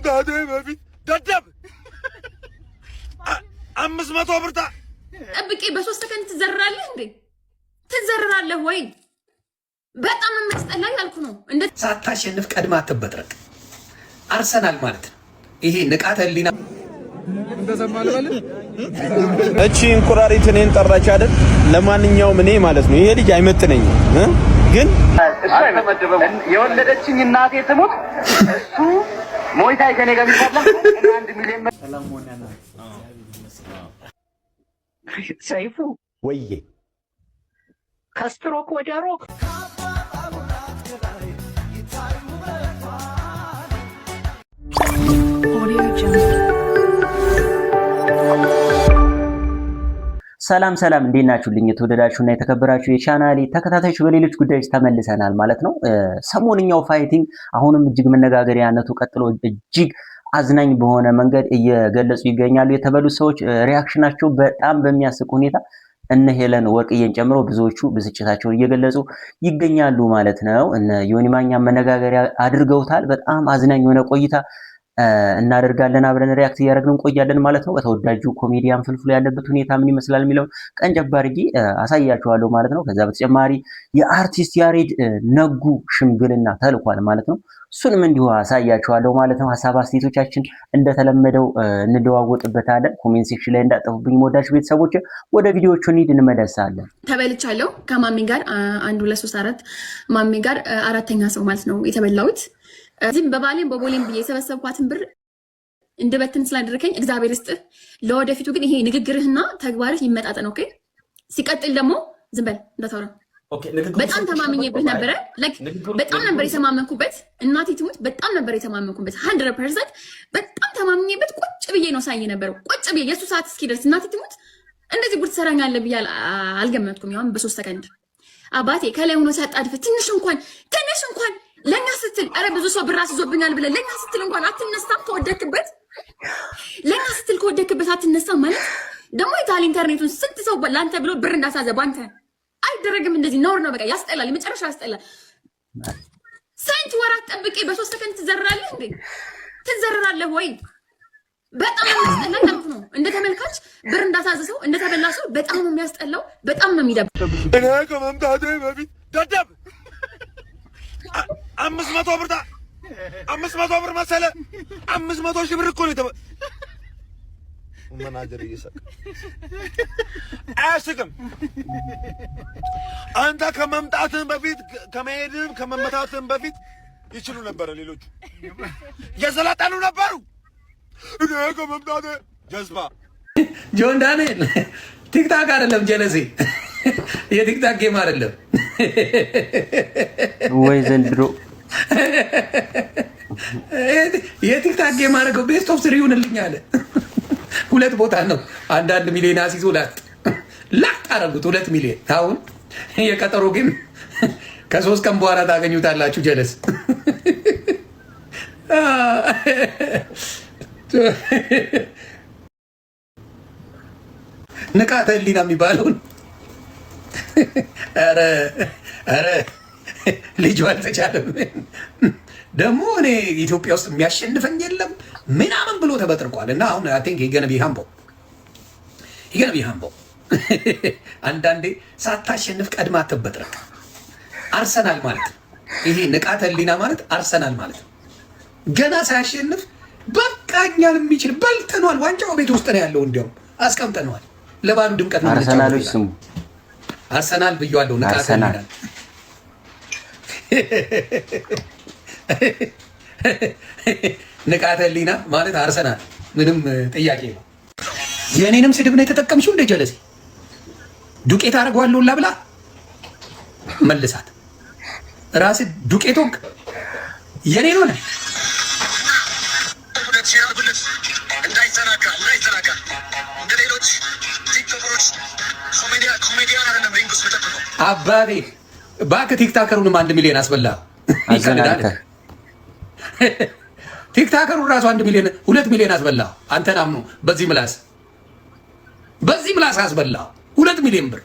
ዳዴ በፊት ደደብ 500 ብር ጠብቄ በ3 ሰከንድ ትዘራለህ እንዴ? ትዘራለህ ወይ? በጣም የሚያስጠላ ያልኩ ነው። እንደ ሳታሸንፍ ቀድማ አትበጥረቅ። አርሰናል ማለት ነው ይሄ ንቃተ ህሊና እንደሰማለ እቺ እንቁራሪት እኔን ጠራች አይደል? ለማንኛውም እኔ ማለት ነው ይሄ ልጅ አይመጥነኝም ግን የወለደችኝ እናቴ ትሙት እሱ ሞይታይ ከኔ ጋር ቢፈላ 1 ሚሊዮን ሰላም ሆነ ያለው ሰይፉ ወዬ ከስትሮክ ወደ ሮክ ሰላም ሰላም እንዴት ናችሁልኝ? የተወደዳችሁና የተከበራችሁ የቻናሌ ተከታታዮች በሌሎች ጉዳዮች ተመልሰናል ማለት ነው። ሰሞንኛው ፋይቲንግ አሁንም እጅግ መነጋገሪያነቱ ቀጥሎ እጅግ አዝናኝ በሆነ መንገድ እየገለጹ ይገኛሉ። የተበሉት ሰዎች ሪአክሽናቸው በጣም በሚያስቅ ሁኔታ እነ ሄለን ወርቅዬን ጨምሮ ብዙዎቹ ብስጭታቸውን እየገለጹ ይገኛሉ ማለት ነው። እነ ዮኒ ማኛ መነጋገሪያ አድርገውታል። በጣም አዝናኝ የሆነ ቆይታ እናደርጋለን። አብረን ሪአክት እያደረግን እንቆያለን ማለት ነው። በተወዳጁ ኮሜዲያን ፍልፍሉ ያለበት ሁኔታ ምን ይመስላል የሚለው ቀንጨብ አድርጌ አሳያችኋለሁ ማለት ነው። ከዛ በተጨማሪ የአርቲስት ያሬድ ነጉ ሽምግልና ተልኳል ማለት ነው። እሱንም እንዲሁ አሳያችኋለሁ ማለት ነው። ሐሳብ አስተያየቶቻችን እንደተለመደው እንደዋወጥበታለን። ኮሜንት ሴክሽን ላይ እንዳጠፉብኝ ወዳጅ ቤተሰቦች ወደ ቪዲዮቹ እንሂድ እንመለሳለን። ተበልቻለሁ ከማሚ ጋር 1 2 3 4 ማሚ ጋር አራተኛ ሰው ማለት ነው የተበላሁት። እዚህም በባሌም በቦሌም ብዬ የሰበሰብኳትን ብር እንድበትን ስላደረከኝ እግዚአብሔር ይስጥህ። ለወደፊቱ ግን ይሄ ንግግርህና ተግባርህ ይመጣጠን። ኦኬ። ሲቀጥል ደግሞ ዝም በል እንዳታወራ። በጣም ተማምኜብህ ነበረ። በጣም ነበር የተማመንኩበት። እናቴ ትሙት በጣም ነበር የተማመንኩበት 100% በጣም ተማምኜበት ቁጭ ብዬ ነው ሳይ ነበረው። ቁጭ ብዬ የሱ ሰዓት እስኪደርስ እናቴ ትሙት እንደዚህ ጉድ ትሰራኛለህ ብዬ አልገመትኩም። ያው በ3 ሰከንድ አባቴ ከላይ ሆኖ ሲያጣድፍ ትንሽ እንኳን ለኛ ስትል አረ ብዙ ሰው ብር አስይዞብኛል ብለህ ለኛ ስትል እንኳን አትነሳም። ከወደክበት ለኛ ስትል ከወደክበት አትነሳም ማለት ደግሞ የታል ኢንተርኔቱን ስንት ሰው ላንተ ብሎ ብር እንዳሳዘ ባንተ አይደረግም። እንደዚህ ነውር ነው። በቃ ያስጠላል። የመጨረሻ ያስጠላል። ስንት ወራት ጠብቄ በ3 ሰከንድ ትዘራለህ እንዴ? ትዘራለህ ወይ? በጣም የሚያስጠላ ያልኩ ነው። እንደ ተመልካች ብር እንዳሳዘሰው እንደተበላ ሰው በጣም ነው የሚያስጠላው። በጣም ነው የሚደብረው። እኔ ከመምጣቴ በፊት ደደብ 500 ብር 500 ብር መሰለ 500 ሺህ ብር እኮ ነው መናጀር እየሰቀ አያስቅም። አንተ ከመምጣትህም በፊት ከመሄድህም ከመመታትህም በፊት ይችሉ ነበር። ሌሎቹ የሰለጠኑ ነበሩ። እኔ ከመምጣቴ ጀዝባ ጆን ዳንኤል ቲክታክ አይደለም ጀለሴ የቲክታክ ጌም አይደለም ወይ ዘንድሮ የቲክታክ ጌም አደረገው። ቤስት ኦፍ 3 ይሁንልኝ አለ። 2 ቦታ ነው 1 ሚሊዮን አስይዞ ላጥ አደረጉት 2 ሚሊዮን። አሁን የቀጠሮ ጌም ከ3 ቀን በኋላ ታገኙታላችሁ። ጀለስ ንቃተ ህሊና የሚባለውን ኧረ ልጁ አልተቻለም። ደግሞ እኔ ኢትዮጵያ ውስጥ የሚያሸንፈኝ የለም ምናምን ብሎ ተበጥርቋል። እና አሁን አይ ቲንክ ይገነቢ ሃምቦ አንዳንዴ ሳታሸንፍ ቀድማ አትበጥረቅ። አርሰናል ማለት ይሄ ንቃተ ህሊና ማለት አርሰናል ማለት ነው። ገና ሳያሸንፍ በቃ እኛን የሚችል በልተኗል። ዋንጫው ቤት ውስጥ ነው ያለው። እንዲያውም አስቀምጠነዋል። ለባሉ ድምቀት ነው። አርሰናሎች ስሙ አርሰናል ብያለሁ። ንቃተ ህሊና ንቃተ ህሊና ማለት አርሰናል ምንም ጥያቄ ነው። የእኔንም ስድብ ነው የተጠቀምሽው እንደ ጀለሴ ዱቄት አደርገዋለሁ ብላ መልሳት። ራስህ ዱቄት ሆንክ። የኔን ሆነ አባቴ እባክህ ቲክታከሩንም 1 ሚሊዮን አስበላ። ቲክታከሩን ራሱ 1 ሚሊዮን 2 ሚሊዮን አስበላ። አንተን አምኖ በዚህ ምላስ አስበላ 2 ሚሊዮን ብር።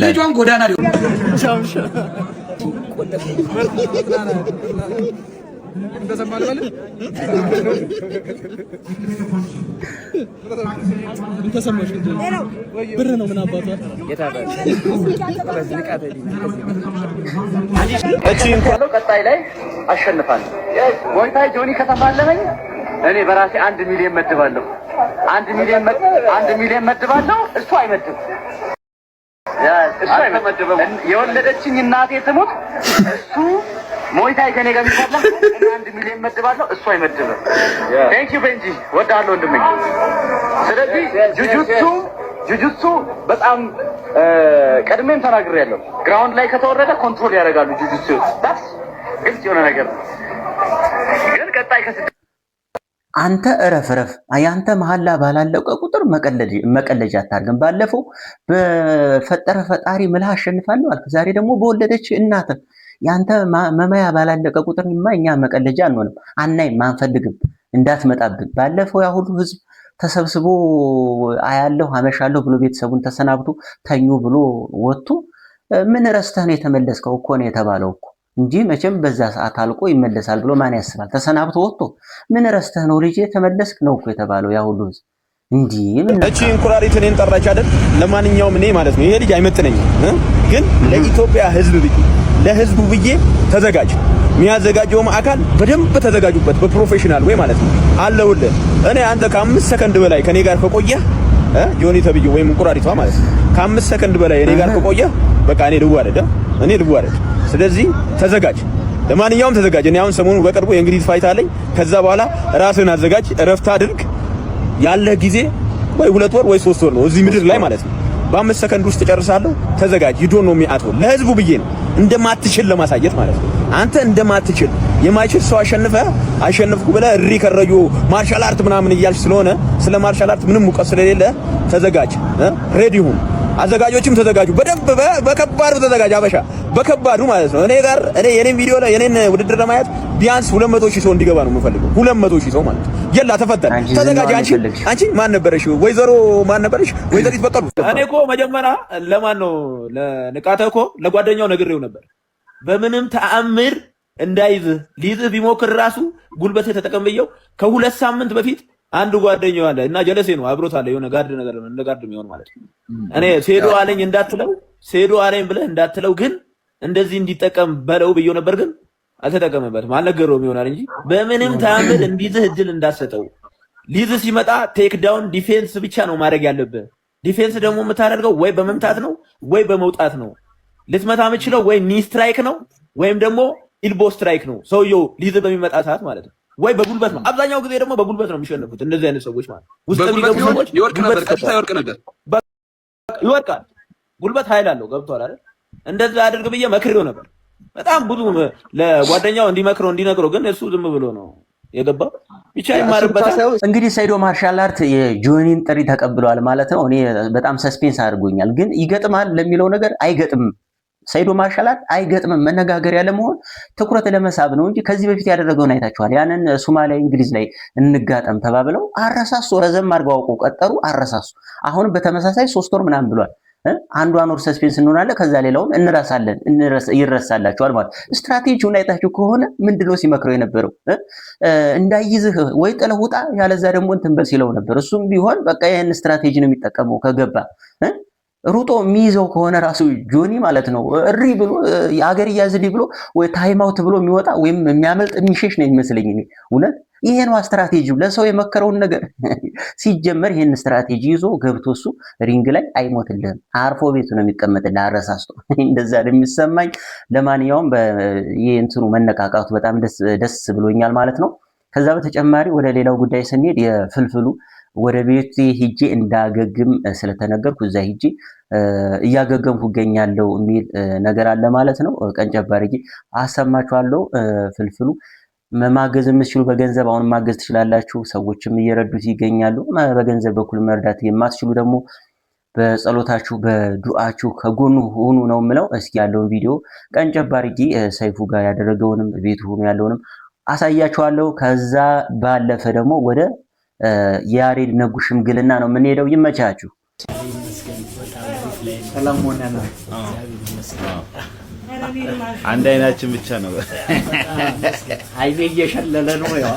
ልጇን ጎዳና ሊሆን እንደሰማል ባለ እንተሰማሽ ግን ብር ነው ምን አባቷ እቺ እንኳን ቀጣይ ላይ አሸንፋለሁ። ሞይታይ ጆኒ ከተፋለመኝ እኔ በራሴ 1 ሚሊዮን መድባለሁ። 1 ሚሊዮን መድባለሁ። እሱ አይመድብም። እሱ አይመድብም። የወለደችኝ እናቴ ትሙት እሱ ሞይታይ ከኔ ጋር ቢፈላ እኔ 1 ሚሊዮን መድባለሁ። እሱ አይመድብም። ቴንክ ዩ ቤንጂ ወዳለሁ ወንድሜ። ስለዚህ ጁጁትሱ በጣም ቀድሜም ተናግሬያለሁ። ግራውንድ ላይ ከተወረደ ኮንትሮል ያደርጋሉ ጁጁትሱ። ታስ ግልጽ የሆነ ነገር ነው። ግን ቀጣይ አንተ እረፍረፍ ያንተ መሐላ ባላለቀ ቁጥር መቀለጃ አታርግም። ባለፈው በፈጠረ ፈጣሪ ምልህ አሸንፋለሁ አልክ። ዛሬ ደግሞ በወለደች እናት ያንተ መማያ ባላለቀ ቁጥር እኛ መቀለጃ አንሆንም፣ አናይም፣ አንፈልግም፣ እንዳትመጣብን። ባለፈው ያ ሁሉ ህዝብ ተሰብስቦ አያለሁ አመሻለሁ ብሎ ቤተሰቡን ተሰናብቶ ተኙ ብሎ ወጥቶ ምን ረስተህ ነው የተመለስከው እኮ ነው የተባለው እኮ እንጂ መቼም በዛ ሰዓት አልቆ ይመለሳል ብሎ ማን ያስባል? ተሰናብቶ ወጥቶ ምን ረስተህ ነው ልጄ ተመለስክ ነው እኮ የተባለው ያ ሁሉ ህዝብ። እንዴ እቺ እንቁራሪት እኔን ጠራች አይደል? ለማንኛውም እኔ ማለት ነው ይሄ ልጅ አይመጥነኝም፣ ግን ለኢትዮጵያ ህዝብ ብዬ ለህዝቡ ብዬ ተዘጋጅ። የሚያዘጋጀው አካል በደንብ ተዘጋጁበት፣ በፕሮፌሽናል ወይ ማለት ነው አለውልህ። እኔ አንተ ከ5 ሰከንድ በላይ ከኔ ጋር ከቆየህ ጆኒ ተብዬው ወይም እንቁራሪቷ ማለት ነው ከ5 ሰከንድ በላይ እኔ ጋር ከቆየህ በቃ እኔ ልዋረድ። ስለዚህ ተዘጋጅ። ለማንኛውም ተዘጋጅ። እኔ አሁን ሰሞኑን በቅርቡ የእንግሊዝ ፋይት አለኝ። ከዛ በኋላ ራስህን አዘጋጅ፣ እረፍት አድርግ። ያለህ ጊዜ ወይ 2 ወር ወይ 3 ወር ነው እዚህ ምድር ላይ ማለት ነው። በ5 ሰከንድ ውስጥ ጨርሳለሁ። ተዘጋጅ። ይዶን ነው የሚያጥበው ለህዝቡ ብዬ ነው እንደማትችል ለማሳየት ማለት ነው። አንተ እንደማትችል የማይችል ሰው አሸነፍኩ ብለህ እሪ ከረዩ ማርሻል አርት ምናምን እያልሽ ስለሆነ ስለ ማርሻል አርት ምንም እውቀት ስለሌለ ተዘጋጅ። ሬዲ ሁን። አዘጋጆችም ተዘጋጁ። በደንብ በከባዱ ተዘጋጅ። አበሻ በከባዱ ማለት ነው። የኔን ቪዲዮ ላይ የኔን ውድድር ለማየት ቢያንስ 200,000 ሰው እንዲገባ ነው የምፈልገው። 200,000 ሰው ማለት ነው። የላ ተፈተን ተዘጋጅ። አንቺ ማን ነበረሽ? ወይዘሮ ማን ነበረሽ? ወይዘሪት በቀሉ። እኔ እኮ መጀመሪያ ለማን ነው ለንቃተ እኮ ለጓደኛው ነግሬው ነበር። በምንም ተአምር እንዳይዝህ ሊይዝህ ቢሞክር ራሱ ጉልበትህ ተጠቀምብየው ከ2 ሳምንት በፊት አንድ ጓደኛው አለ እና ጀለሴ ነው አብሮት አለ የሆነ ጋርድ ነገር ነው እንደ ጋርድ የሚሆን ማለት ነው። እኔ ሴዶ አለኝ ብለህ እንዳትለው ግን እንደዚህ እንዲጠቀም በለው ብየው ነበር፣ ግን አልተጠቀመበትም፣ አልነገረውም ይሆናል እንጂ በምንም ተአምር እንዲዝህ እድል እንዳትሰጠው። ሊዝህ ሲመጣ ቴክ ዳውን ዲፌንስ ብቻ ነው ማድረግ ያለብህ። ዲፌንስ ደግሞ የምታደርገው ወይ በመምታት ነው ወይ በመውጣት ነው። ልትመታ የምችለው ወይ ኒ ስትራይክ ነው ወይም ደግሞ ኢልቦ ስትራይክ ነው። ሰውየው ሊዝህ በሚመጣ ሰዓት ማለት ነው። ወይ በጉልበት ነው። አብዛኛው ጊዜ ደግሞ በጉልበት ነው የሚሸነፉት እንደዚህ አይነት ሰዎች ማለት ውስጥ የሚገቡ ሰዎች ይወርቅ ነበር። ይወርቃል። ጉልበት ኃይል አለው። ገብቷል አይደል? እንደዛ አድርግ ብዬ መክሬው ነበር። በጣም ብዙ ለጓደኛው እንዲመክረው እንዲነግረው፣ ግን እሱ ዝም ብሎ ነው የገባው። ብቻ ይማርበታል። እንግዲህ ሰይዶ ማርሻል አርት የጆኒን ጥሪ ተቀብሏል ማለት ነው። እኔ በጣም ሰስፔንስ አድርጎኛል። ግን ይገጥማል ለሚለው ነገር አይገጥምም። ሰይዶ ማርሻል አርት አይገጥምም። መነጋገሪያ ለመሆን ትኩረት ለመሳብ ነው እንጂ ከዚህ በፊት ያደረገውን አይታችኋል። ያንን ሶማሊያ እንግሊዝ ላይ እንጋጠም ተባብለው አረሳሱ፣ ረዘም አድርገው አውቀው ቀጠሩ፣ አረሳሱ። አሁንም በተመሳሳይ 3 ወር ምናምን ብሏል። አንዷን ወር ሰስፔንስ እንሆናለን፣ ከዛ ሌላውን ይረሳላችኋል ማለት። ስትራቴጂውን አይታችሁ ከሆነ ምንድነው ሲመክረው የነበረው? እንዳይዝህ ወይ ጥለህ ውጣ፣ ያለዛ ደግሞ እንትን በል ሲለው ነበር። እሱም ቢሆን በቃ ይሄን ስትራቴጂ ነው የሚጠቀመው ከገባ ሩጦ የሚይዘው ከሆነ ራሱ ጆኒ ማለት ነው እሪ ብሎ የአገር ያዝልኝ ብሎ ወይ ታይም አውት ብሎ የሚወጣ ወይም የሚያመልጥ የሚሸሽ ነው የሚመስለኝ። እውነት ይሄ ነው ስትራቴጂው። ለሰው የመከረውን ነገር ሲጀመር ይሄን ስትራቴጂ ይዞ ገብቶ እሱ ሪንግ ላይ አይሞትልህም፣ አርፎ ቤቱ ነው የሚቀመጥልህ አረሳስቶ። እንደዛ ነው የሚሰማኝ። ለማንኛውም የእንትኑ መነቃቃቱ በጣም ደስ ብሎኛል ማለት ነው። ከዛ በተጨማሪ ወደ ሌላው ጉዳይ ስንሄድ የፍልፍሉ ወደ ቤቴ ሂጄ እንዳገግም ስለተነገርኩ እዛ ሂጄ እያገገምኩ እገኛለሁ የሚል ነገር አለ ማለት ነው። ቀንጨብ አድርጌ አሰማችኋለሁ። ፍልፍሉ ማገዝ የምትችሉ በገንዘብ አሁን ማገዝ ትችላላችሁ። ሰዎችም እየረዱት ይገኛሉ። በገንዘብ በኩል መርዳት የማትችሉ ደግሞ በጸሎታችሁ በዱዓችሁ ከጎኑ ሆኑ ነው የምለው። እስኪ ያለውን ቪዲዮ ቀንጨብ አድርጌ ሰይፉ ጋር ያደረገውንም ቤቱ ሆኖ ያለውንም አሳያችኋለሁ። ከዛ ባለፈ ደግሞ ወደ ያሬድ ነጉ ሽምግልና ነው የምንሄደው። ይመቻችሁ። ሰላም ሆነ ነው አንድ አይናችን ብቻ ነው አይኔ እየሸለለ ነው ያው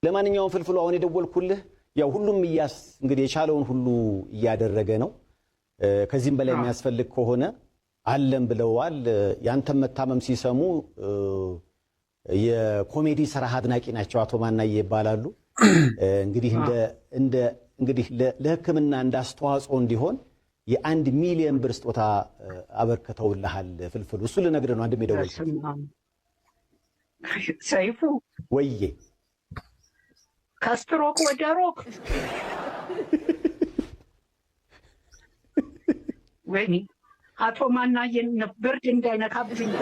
ለማንኛውም ፍልፍሉ አሁን የደወልኩልህ ያው ሁሉም እንግዲህ የቻለውን ሁሉ እያደረገ ነው ከዚህም በላይ የሚያስፈልግ ከሆነ አለም ብለዋል ያንተ መታመም ሲሰሙ የኮሜዲ ስራ አድናቂ ናቸው አቶ ማናዬ ይባላሉ እንግዲህ ለህክምና እንዳስተዋጽኦ እንዲሆን የ1 ሚሊዮን ብር ስጦታ አበርክተውልሃል ፍልፍሉ እሱ ልነግርህ ነው አንድም የደወልኩት ሰይፉ ወዬ ከስትሮክ ወደ ሮክ ወይኔ አቶ ማናዬን ብርድ እንዳይነካብኝ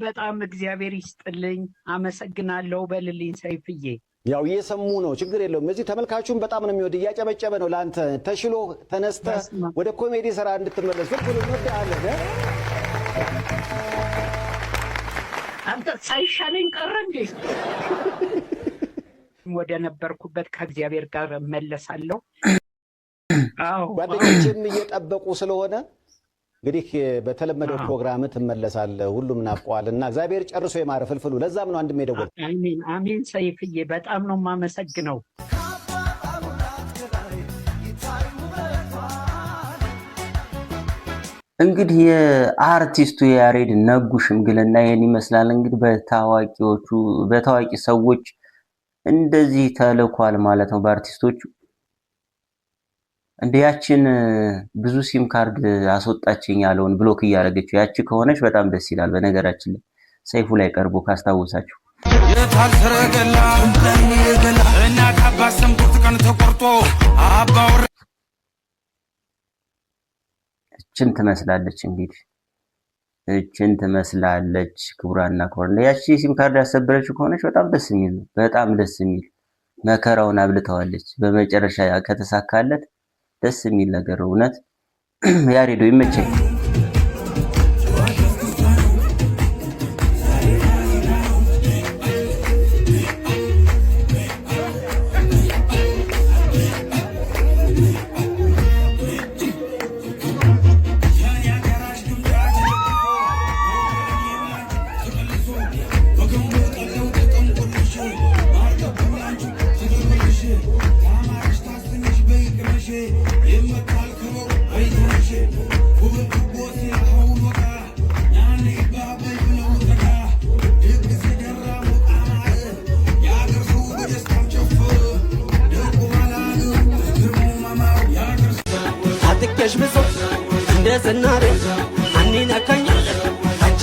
በጣም እግዚአብሔር ይስጥልኝ አመሰግናለሁ በልልኝ ሰይፍዬ ያው እየሰሙ ነው ችግር የለውም እዚህ ተመልካቹን በጣም ነው የሚወድ እያጨበጨበ ነው ላንተ ተሽሎ ተነስተ ወደ ኮሜዲ ስራ እንድትመለስ ፍልፍሉ ወደአለ አንተ ሳይሻለኝ ቀረ እንዴ ወደ ነበርኩበት ከእግዚአብሔር ጋር መለሳለሁ አዎ ጓደኞቼም እየጠበቁ ስለሆነ እንግዲህ በተለመደው ፕሮግራም ተመለሳለህ ሁሉም ናፍቀዋልና እግዚአብሔር ጨርሶ ይማረ ፍልፍሉ ለዛም ነው አንድም የደወል አሜን ሰይፍዬ በጣም ነው ማመሰግነው እንግዲህ የአርቲስቱ ያሬድ ነጉ ሽምግልና ይሄን ይመስላል እንግዲህ በታዋቂ ሰዎች እንደዚህ ተልኳል ማለት ነው በአርቲስቶቹ እንዲያችን ብዙ ሲም ካርድ አስወጣችኝ ያለውን ብሎክ ያረጋችሁ ያቺ ከሆነች በጣም ደስ ይላል በነገራችን ላይ ሰይፉ ላይ ቀርቦ ካስታወሳችሁ የታሰረገላ እና ካባሰም ቁርጥቀን ተቆርጦ አባወር እችን ትመስላለች እንግዲህ እችን ትመስላለች ክቡራና ኮርነ ያቺ ሲም ካርድ ያሰበረችው ከሆነች በጣም ደስ የሚል መከራውን አብልተዋለች በመጨረሻ ከተሳካለት ደስ የሚል ነገር እውነት ያሬዶ ይመቸኝ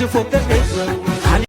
Fokker